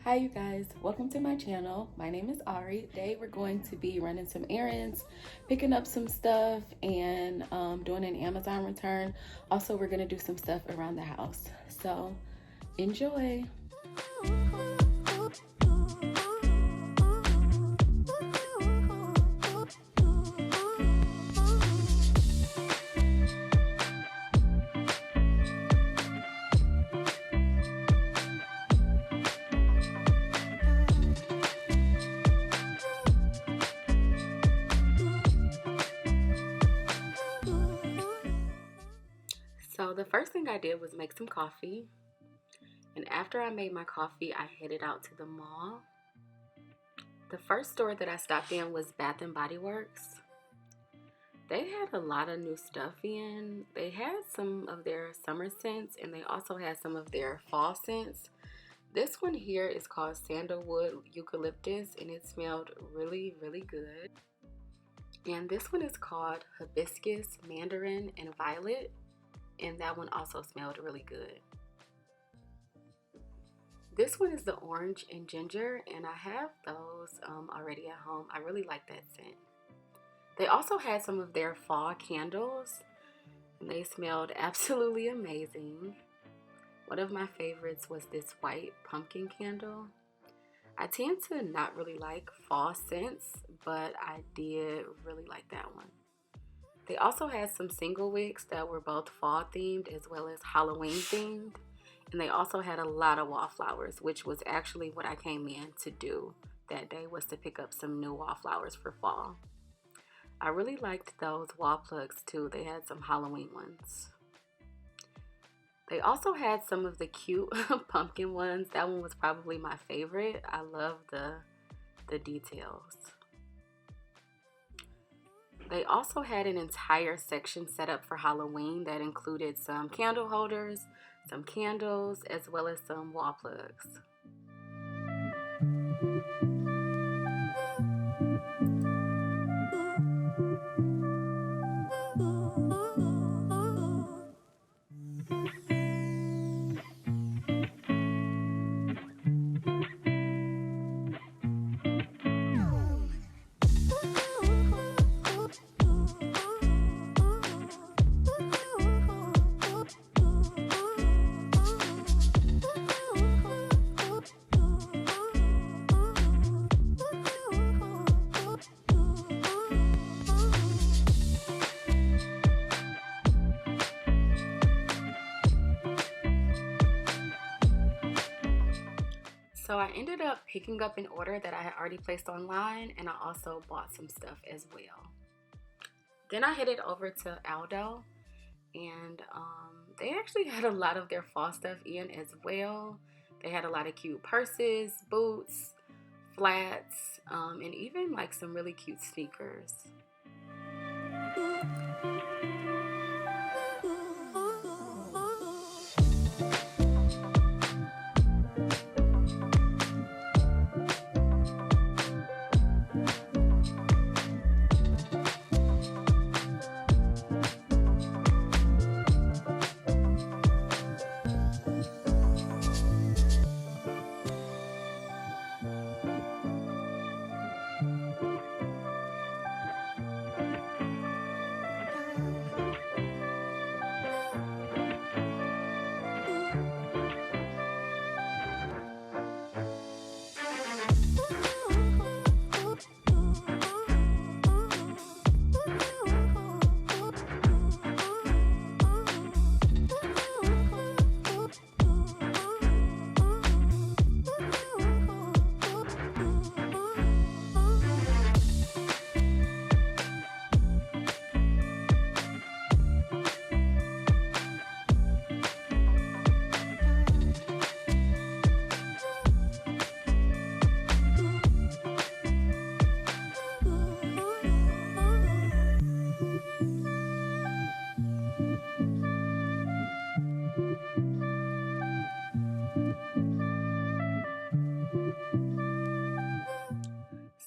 Hi you guys, welcome to my channel. My name is Ari. Today we're going to be running some errands, picking up some stuff, and doing an Amazon return. Also, we're gonna do some stuff around the house. So enjoy. So the first thing I did was make some coffee, and after I made my coffee, I headed out to the mall. The first store that I stopped in was Bath and Body Works. They had a lot of new stuff in. They had some of their summer scents, and they also had some of their fall scents. This one here is called Sandalwood Eucalyptus, and it smelled really, really good. And this one is called Hibiscus Mandarin and Violet, and that one also smelled really good. This one is the orange and ginger, and I have those already at home. I really like that scent. They also had some of their fall candles, and they smelled absolutely amazing. One of my favorites was this white pumpkin candle. I tend to not really like fall scents, but I did really like that one. They also had some single wicks that were both fall themed as well as Halloween themed. And they also had a lot of wallflowers, which was actually what I came in to do that day, was to pick up some new wallflowers for fall. I really liked those wall plugs too. They had some Halloween ones. They also had some of the cute pumpkin ones. That one was probably my favorite. I love the details. They also had an entire section set up for Halloween that included some candle holders, some candles, as well as some wall plugs. So I ended up picking up an order that I had already placed online, and I also bought some stuff as well. Then I headed over to Aldo, and they actually had a lot of their fall stuff in as well. They had a lot of cute purses, boots, flats, and even like some really cute sneakers.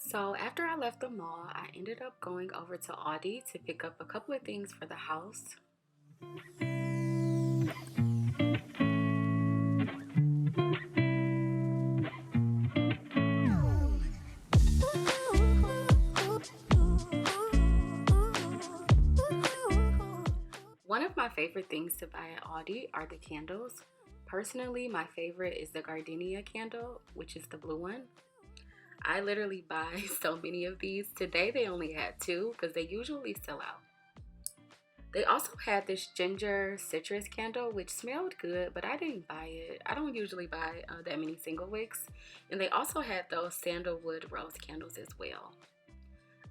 So after I left the mall, I ended up going over to Aldi to pick up a couple of things for the house. favorite things to buy at Aldi are the candles. Personally, my favorite is the gardenia candle, which is the blue one. I literally buy so many of these. Today they only had 2 because they usually sell out. They also had this ginger citrus candle, which smelled good, but I didn't buy it. I don't usually buy that many single wicks. And they also had those sandalwood rose candles as well.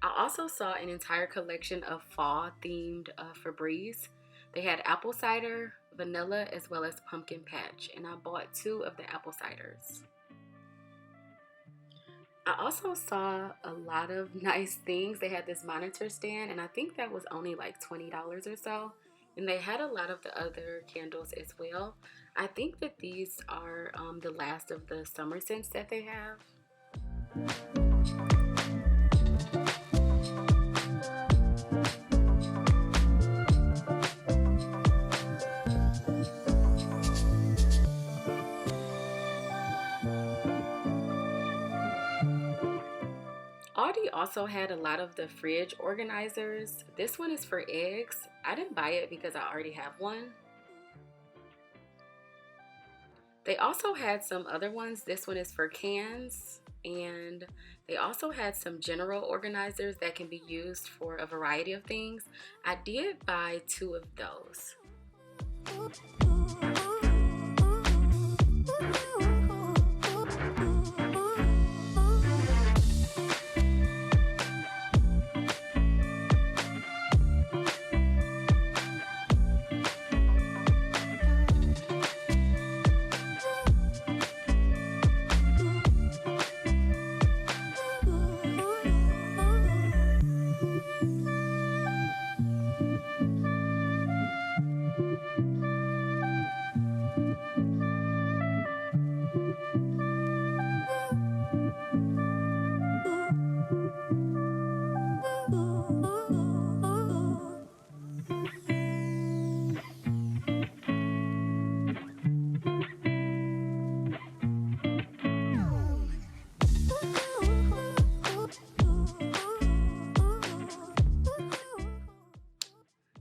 I also saw an entire collection of fall themed Febreze. They had apple cider, vanilla, as well as pumpkin patch, and I bought 2 of the apple ciders. I also saw a lot of nice things. They had this monitor stand, and I think that was only like $20 or so. And they had a lot of the other candles as well. I think that these are the last of the summer scents that they have. Aldi also had a lot of the fridge organizers. This one is for eggs. I didn't buy it because I already have one. They also had some other ones. This one is for cans, and they also had some general organizers that can be used for a variety of things. I did buy 2 of those.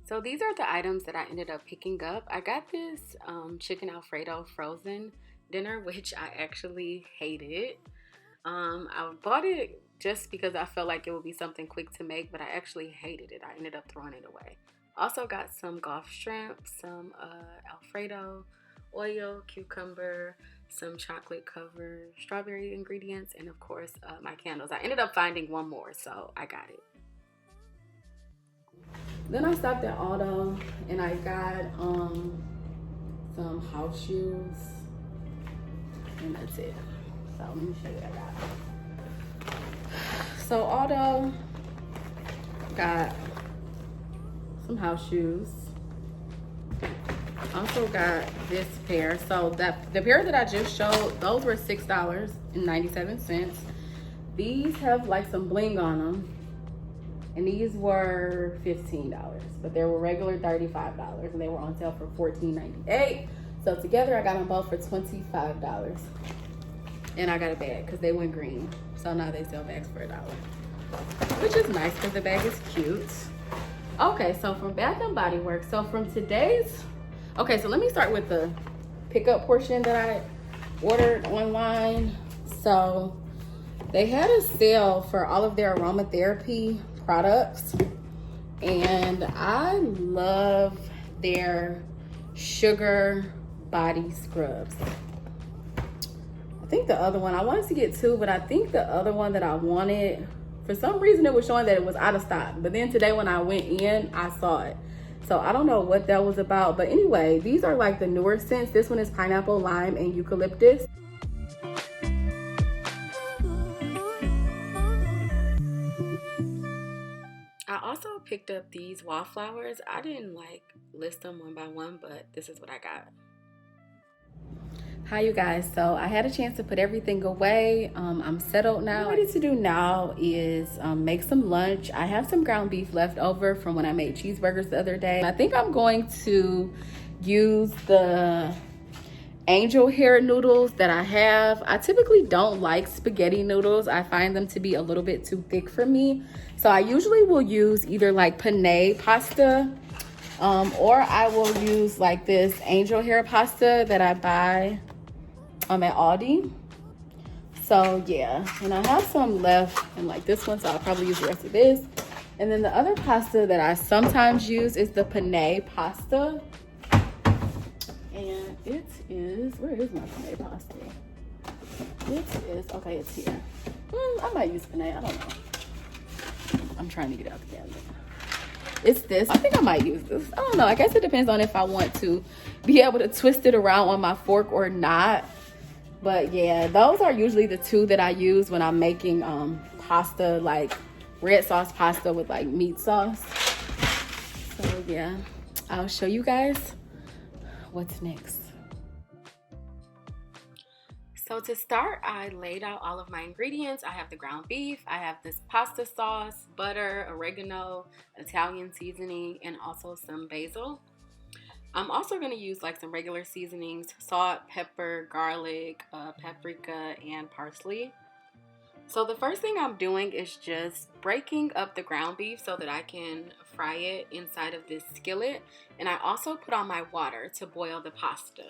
So these are the items that I ended up picking up. I got this chicken Alfredo frozen dinner, which I actually hated. I bought it just because I felt like it would be something quick to make, but I actually hated it. I ended up throwing it away. Also got some Gulf shrimp, some Alfredo, oil, cucumber, some chocolate covered strawberry ingredients, and of course my candles. I ended up finding one more, so I got it. Then I stopped at Aldo and I got some house shoes, and that's it. So let me show you what I got. So Aldo got some house shoes. Also got this pair. So the pair that I just showed, those were $6.97. These have like some bling on them. And these were $15, but they were regular $35, and they were on sale for $14.98. So together I got them both for $25. And I got a bag because they went green. So now they sell bags for $1, which is nice because the bag is cute. Okay, so from Bath & Body Works, so from today's, okay, so let me start with the pickup portion that I ordered online. So they had a sale for all of their aromatherapy products, and I love their sugar body scrubs. I think the other one, I wanted to get 2, but I think the other one that I wanted, for some reason it was showing that it was out of stock, but then today when I went in, I saw it. So I don't know what that was about, but anyway, these are like the newer scents. This one is pineapple, lime, and eucalyptus. I also picked up these wallflowers. I didn't like list them one by one, but this is what I got. Hi you guys, so I had a chance to put everything away. I'm settled now. What I'm ready to do now is make some lunch. I have some ground beef left over from when I made cheeseburgers the other day. I think I'm going to use the angel hair noodles that I have. I typically don't like spaghetti noodles. I find them to be a little bit too thick for me. So I usually will use either like penne pasta Or I will use like this angel hair pasta that I buy at Aldi. So yeah, and I have some left and like this one, so I'll probably use the rest of this. And then the other pasta that I sometimes use is the penne pasta. And it is, where is my penne pasta? It is, okay, it's here. I might use penne, I don't know. I'm trying to get out the camera. It's this. I think I might use this. I don't know. I guess it depends on if I want to be able to twist it around on my fork or not. But yeah, those are usually the two that I use when I'm making pasta, like red sauce pasta with like meat sauce. So yeah, I'll show you guys what's next. So to start, I laid out all of my ingredients. I have the ground beef, I have this pasta sauce, butter, oregano, Italian seasoning, and also some basil. I'm also going to use like some regular seasonings, salt, pepper, garlic, paprika, and parsley. So the first thing I'm doing is just breaking up the ground beef so that I can fry it inside of this skillet. And I also put on my water to boil the pasta.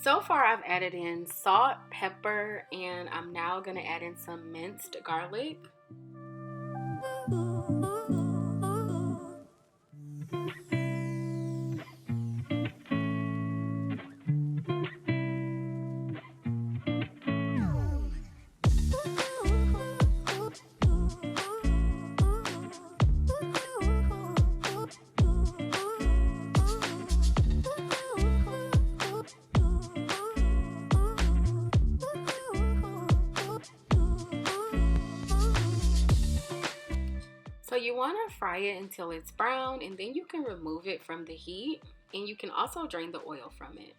So far I've added in salt, pepper, and I'm now going to add in some minced garlic. So you want to fry it until it's brown, and then you can remove it from the heat, and you can also drain the oil from it.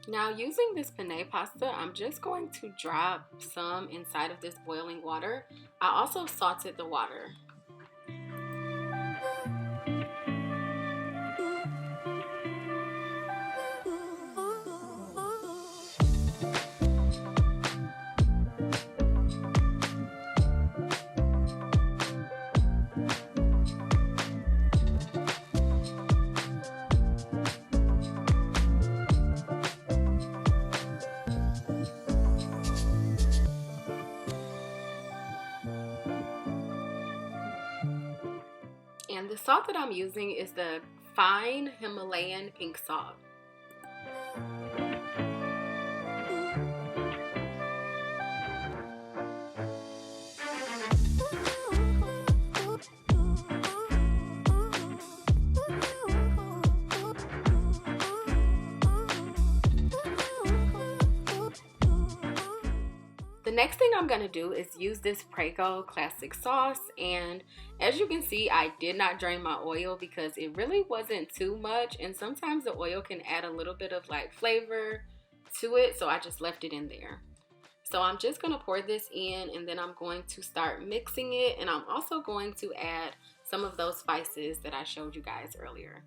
Now using this penne pasta, I'm just going to drop some inside of this boiling water. I also salted the water. And the salt that I'm using is the fine Himalayan pink salt. The next thing I'm going to do is use this Prego classic sauce, and as you can see, I did not drain my oil because it really wasn't too much, and sometimes the oil can add a little bit of like flavor to it, so I just left it in there. So I'm just going to pour this in, and then I'm going to start mixing it, and I'm also going to add some of those spices that I showed you guys earlier.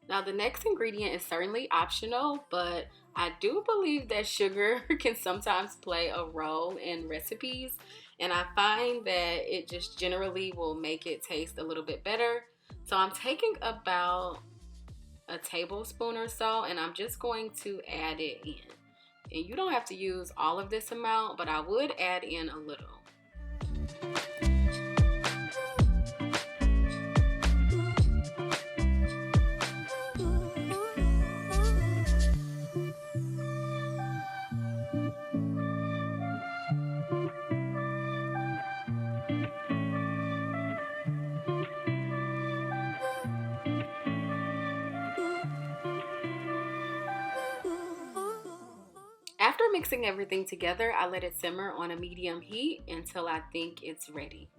Now the next ingredient is certainly optional, but I do believe that sugar can sometimes play a role in recipes, and I find that it just generally will make it taste a little bit better. So I'm taking about a tablespoon or so, and I'm just going to add it in. And you don't have to use all of this amount, but I would add in a little. After mixing everything together, I let it simmer on a medium heat until I think it's ready.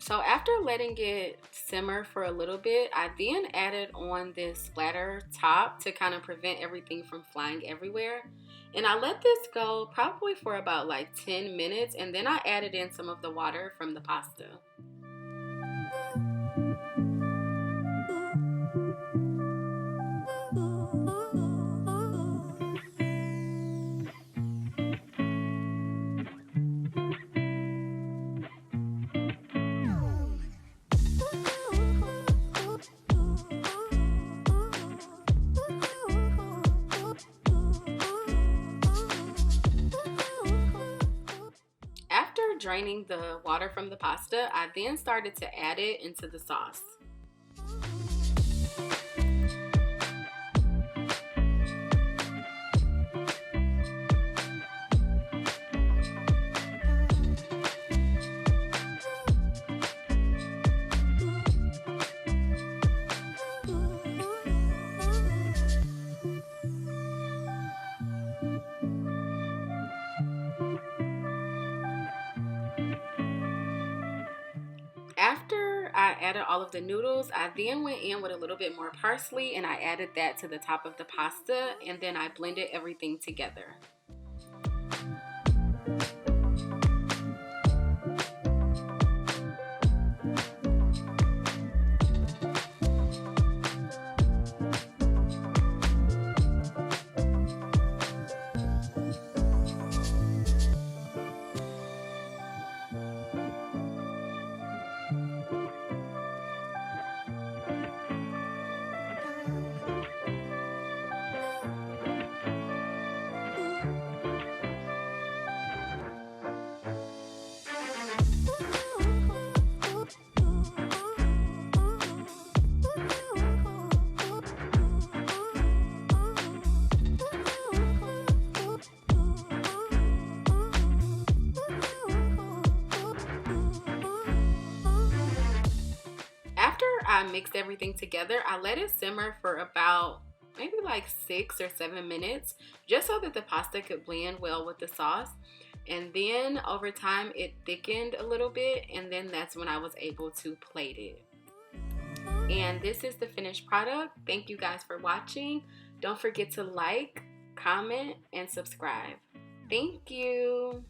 So after letting it simmer for a little bit, I then added on this splatter top to kind of prevent everything from flying everywhere. And I let this go probably for about like 10 minutes, and then I added in some of the water from the pasta. After draining the water from the pasta, I then started to add it into the sauce. After I added all of the noodles, I then went in with a little bit more parsley and I added that to the top of the pasta, and then I blended everything together. After I mixed everything together, I let it simmer for about maybe like 6 or 7 minutes, just so that the pasta could blend well with the sauce. And then over time it thickened a little bit, and then that's when I was able to plate it. And this is the finished product. Thank you guys for watching. Don't forget to like, comment, and subscribe. Thank you.